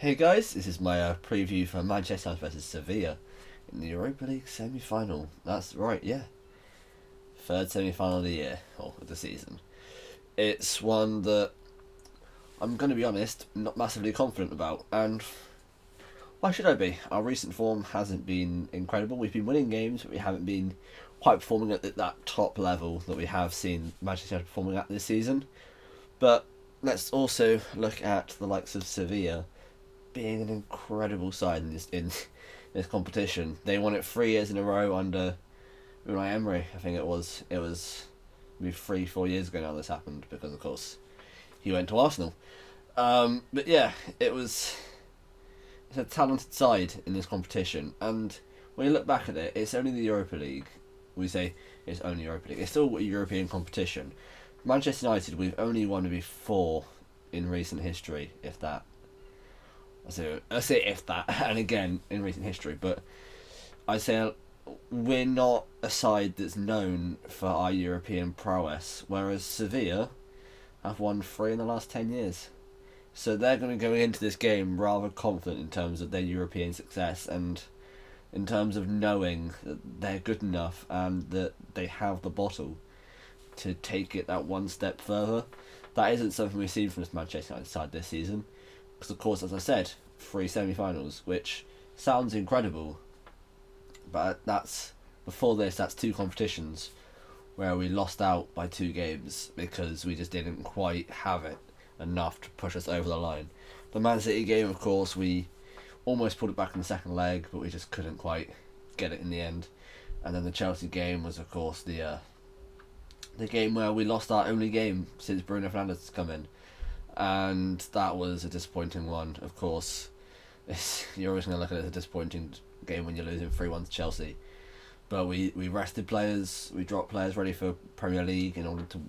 Hey guys, this is my preview for Manchester United versus Sevilla in the Europa League semi-final. That's right, yeah. Third semi-final of the year, or of the season. It's one that I'm going to be honest, not massively confident about, and why should I be? Our recent form hasn't been incredible. We've been winning games, but we haven't been quite performing at that top level that we have seen Manchester United performing at this season. But let's also look at the likes of Sevilla being an incredible side in this competition. They won it 3 years in a row under Unai Emery. I think it was maybe 3-4 years ago now this happened because of course he went to Arsenal. But yeah, it's a talented side in this competition, and when you look back at it, it's only the Europa League. We say it's only Europa League. It's still a European competition. Manchester United, we've only won maybe 4 in recent history, if that. I say if that, and again in recent history, but I say we're not a side that's known for our European prowess, whereas Sevilla have won 3 in the last 10 years. So they're going to go into this game rather confident in terms of their European success and in terms of knowing that they're good enough and that they have the bottle to take it that one step further. That isn't something we've seen from this Manchester United side this season. Because of course, as I said, 3 semi-finals, which sounds incredible, but that's 2 competitions where we lost out by 2 games because we just didn't quite have it enough to push us over the line. The Man City game, of course, we almost pulled it back in the second leg, but we just couldn't quite get it in the end. And then the Chelsea game was, of course, the game where we lost our only game since Bruno Fernandes has come in. And that was a disappointing one, of course. You're always going to look at it as a disappointing game when you're losing 3-1 to Chelsea. But we rested players, we dropped players ready for Premier League in order to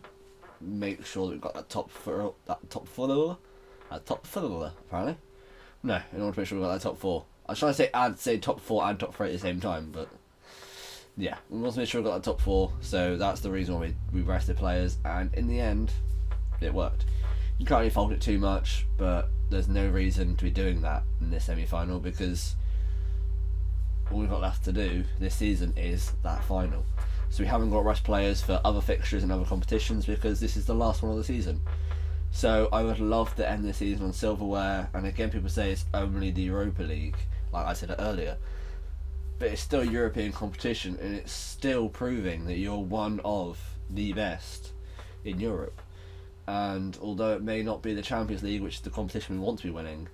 make sure that we've got that top footballer, apparently. No, in order to make sure we've got that top 4. I was trying to say top 4 and top 3 at the same time, but yeah, we want to make sure we've got that top 4, so that's the reason why we rested players, and in the end, it worked. You can't really fault it too much, but there's no reason to be doing that in this semi-final because all we've got left to do this season is that final. So we haven't got rest players for other fixtures and other competitions because this is the last one of the season. So I would love to end the season on silverware, and again people say it's only the Europa League, like I said earlier, but it's still a European competition and it's still proving that you're one of the best in Europe. And although it may not be the Champions League, which is the competition we want to be winning,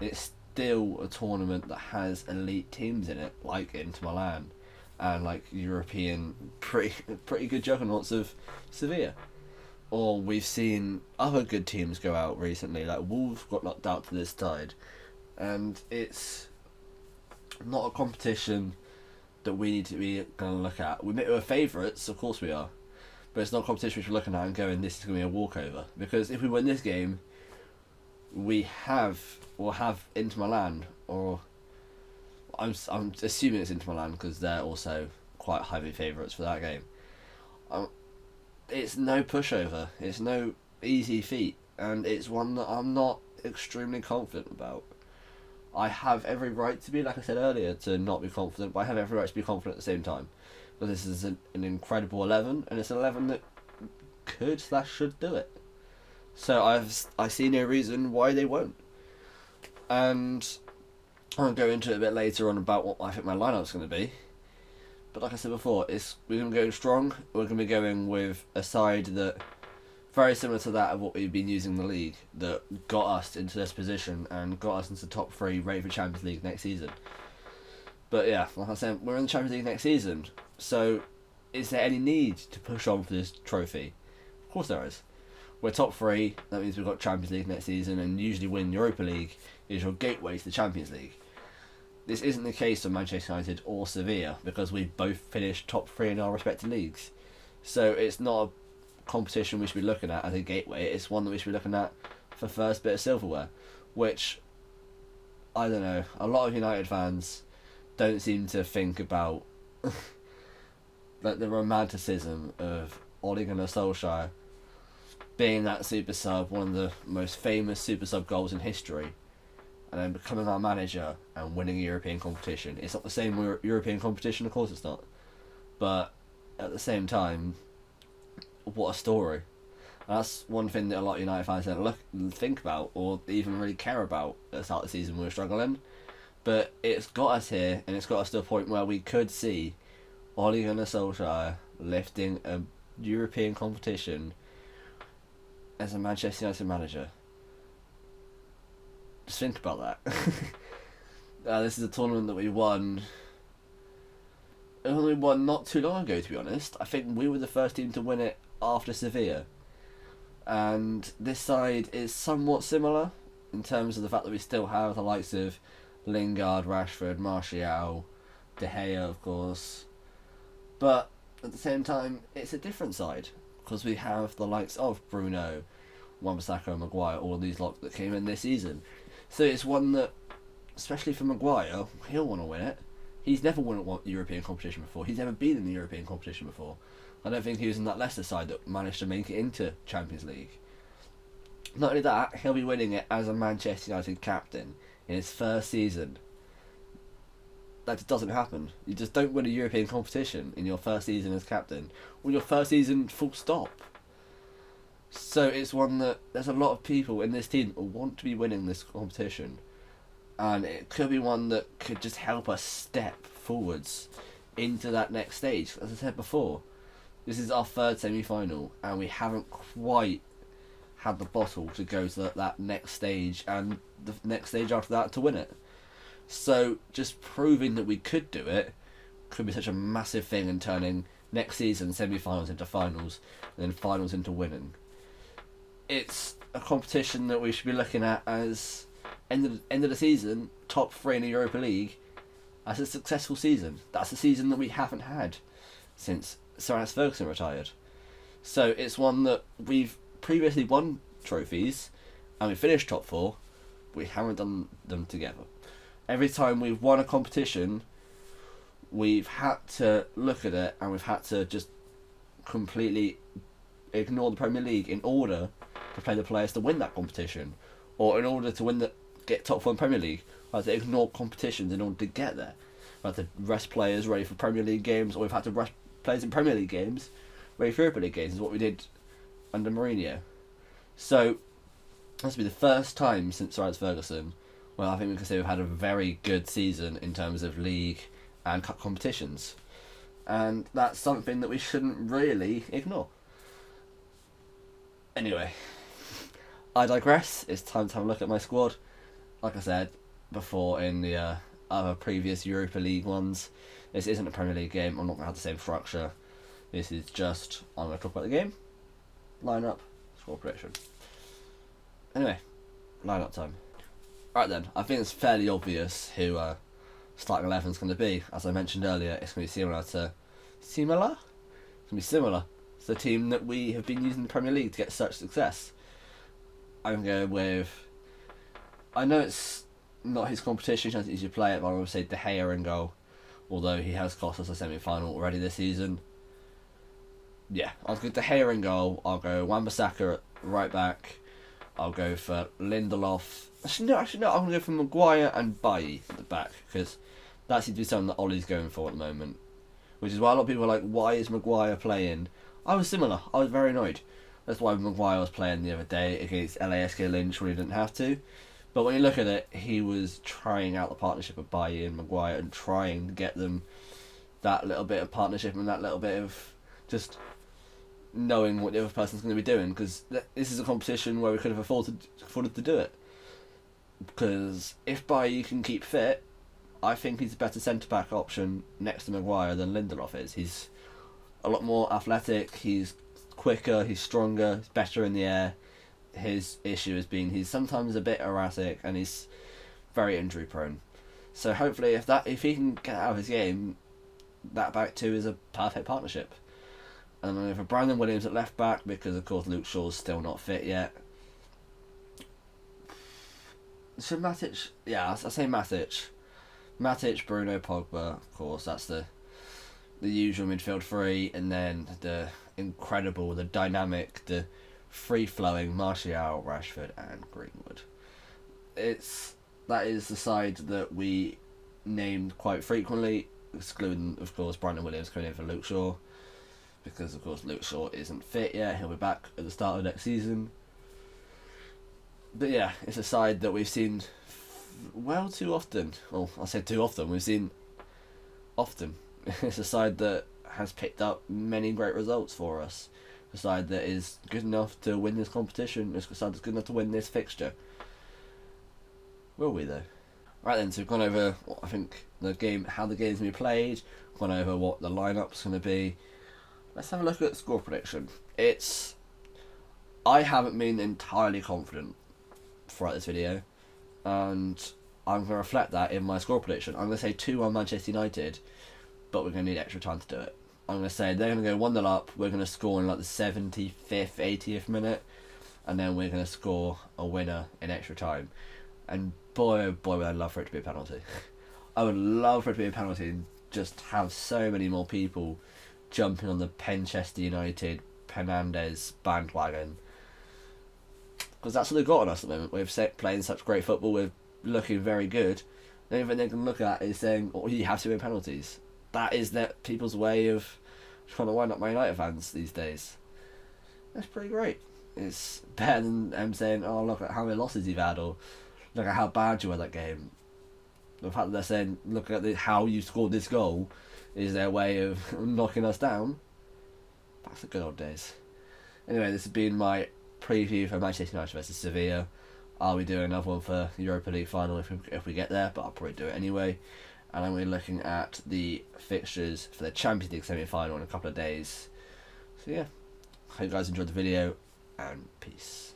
it's still a tournament that has elite teams in it, like Inter Milan, and like European pretty good juggernauts of Sevilla. Or we've seen other good teams go out recently, like Wolves got knocked out to this tide, and it's not a competition that we need to be going to look at. We're favourites, of course we are. But it's not a competition which we're looking at and going, this is going to be a walkover. Because if we win this game, we'll have Inter Milan, or I'm assuming it's Inter Milan because they're also quite heavy favourites for that game. It's no pushover, it's no easy feat, and it's one that I'm not extremely confident about. I have every right to be, like I said earlier, to not be confident, but I have every right to be confident at the same time. But this is an incredible 11, and it's an 11 that could/should do it. So I see no reason why they won't. And I'll go into it a bit later on about what I think my lineup's going to be. But like I said before, we're going to be going strong. We're going to be going with a side that very similar to that of what we've been using in the league, that got us into this position and got us into the top 3 ready for Champions League next season. But yeah, like I said, we're in the Champions League next season. So, is there any need to push on for this trophy? Of course there is. We're top 3, that means we've got Champions League next season, and usually winning Europa League is your gateway to the Champions League. This isn't the case of Manchester United or Sevilla, because we both finished top 3 in our respective leagues. So it's not a competition we should be looking at as a gateway, it's one that we should be looking at for first bit of silverware, which, I don't know, a lot of United fans don't seem to think about like the romanticism of Ole Gunnar Solskjaer being that super sub, one of the most famous super sub goals in history, and then becoming our manager and winning a European competition. It's not the same European competition, of course it's not. But at the same time, what a story. And that's one thing that a lot of United fans don't think about or even really care about at the start of the season when we were struggling. But it's got us here, and it's got us to a point where we could see Ole Gunnar Solskjaer lifting a European competition as a Manchester United manager. Just think about that. This is a tournament that we won. We won not too long ago, to be honest. I think we were the first team to win it after Sevilla. And this side is somewhat similar in terms of the fact that we still have the likes of Lingard, Rashford, Martial, De Gea, of course. But at the same time, it's a different side because we have the likes of Bruno, Wan-Bissaka and Maguire, all of these lot that came in this season. So it's one that, especially for Maguire, he'll want to win it. He's never won a European competition before. He's never been in the European competition before. I don't think he was in that Leicester side that managed to make it into Champions League. Not only that, he'll be winning it as a Manchester United captain in his first season. That just doesn't happen. You just don't win a European competition in your first season as captain, or your first season full stop. So it's one that there's a lot of people in this team who want to be winning this competition, and it could be one that could just help us step forwards into that next stage. As I said before, this is our third semi-final, and we haven't quite had the bottle to go to that next stage, and the next stage after that to win it. So just proving that we could do it could be such a massive thing in turning next season semi-finals into finals, and then finals into winning. It's a competition that we should be looking at as end of the season, top 3 in the Europa League, as a successful season. That's a season that we haven't had since Sir Alex Ferguson retired. So it's one that we've previously won trophies and we finished top 4. We haven't done them together. Every time we've won a competition, we've had to look at it and we've had to just completely ignore the Premier League in order to play the players to win that competition, or in order to get top 4 in Premier League. We had to ignore competitions in order to get there. We had to rest players ready for Premier League games, or we've had to rest players in Premier League games ready for Europa League games. Is what we did under Mourinho. So this will be the first time since Sir Alex Ferguson where I think we can say we've had a very good season in terms of league and cup competitions, and that's something that we shouldn't really ignore. Anyway, I digress. It's time to have a look at my squad. Like I said before in the other previous Europa League ones, this isn't a Premier League game. I'm not going to have the same structure. This is just, I'm going to talk about the game, line-up, score prediction. Anyway, line-up time. Right then, I think it's fairly obvious who starting 11 is going to be. As I mentioned earlier, it's going to be similar to It's the team that we have been using in the Premier League to get such success. I'm going with, I know it's not his competition, he doesn't usually play it, but I would say De Gea in goal, although he has cost us a semi-final already this season. Yeah, I'll go De Gea in goal, I'll go Wan-Bissaka at right back, I'll go for Lindelof. Actually, no, I'm going to go for Maguire and Bailly at the back, because that seems to be something that Ollie's going for at the moment. Which is why a lot of people are like, why is Maguire playing? I was similar. I was very annoyed. That's why Maguire was playing the other day against LASK Lynch when he didn't have to. But when you look at it, he was trying out the partnership of Bailly and Maguire and trying to get them that little bit of partnership and that little bit of just knowing what the other person's going to be doing, because this is a competition where we could have afforded to do it. Because if Bailly can keep fit, I think he's a better centre-back option next to Maguire than Lindelof is. He's a lot more athletic, he's quicker, he's stronger, he's better in the air. His issue has been he's sometimes a bit erratic and he's very injury prone. So hopefully if he can get out of his game, that back two is a perfect partnership. And then for Brandon Williams at left back, because of course Luke Shaw's still not fit yet. So Matic, yeah, I say Matic. Matic, Bruno, Pogba, of course, that's the usual midfield three, and then the incredible, the dynamic, the free-flowing Martial, Rashford and Greenwood. that is the side that we named quite frequently, excluding, of course, Brandon Williams coming in for Luke Shaw, because, of course, Luke Shaw isn't fit yet. He'll be back at the start of next season. But yeah, it's a side that we've seen well too often. Well, I say too often. We've seen often. It's a side that has picked up many great results for us. A side that is good enough to win this competition. It's a side that's good enough to win this fixture. Will we though? Right then, so we've gone over I think the game, how the game's going to be played. Gone over what the lineup's going to be. Let's have a look at the score prediction. I haven't been entirely confident throughout this video, and I'm going to reflect that in my score prediction. I'm going to say 2-1 Manchester United, but we're going to need extra time to do it. I'm going to say they're going to go 1-0 up, we're going to score in like the 75th, 80th minute, and then we're going to score a winner in extra time. And boy, oh boy, would I love for it to be a penalty. I would love for it to be a penalty and just have so many more people jumping on the Manchester United Fernandes bandwagon. Because that's what they've got on us at the moment. We're playing such great football, we're looking very good. The only thing they can look at is saying, oh, you have to win penalties. That is that people's way of trying to wind up Man United fans these days. That's pretty great. It's better than them saying, oh, look at how many losses you've had, or look at how bad you were that game. The fact that they're saying, look at how you scored this goal, is their way of knocking us down. Back to the good old days. Anyway, this has been my preview for Manchester United versus Sevilla. I'll be doing another one for the Europa League final if we get there, but I'll probably do it anyway. And I'm going to be looking at the fixtures for the Champions League semi-final in a couple of days. So yeah, hope you guys enjoyed the video, and peace.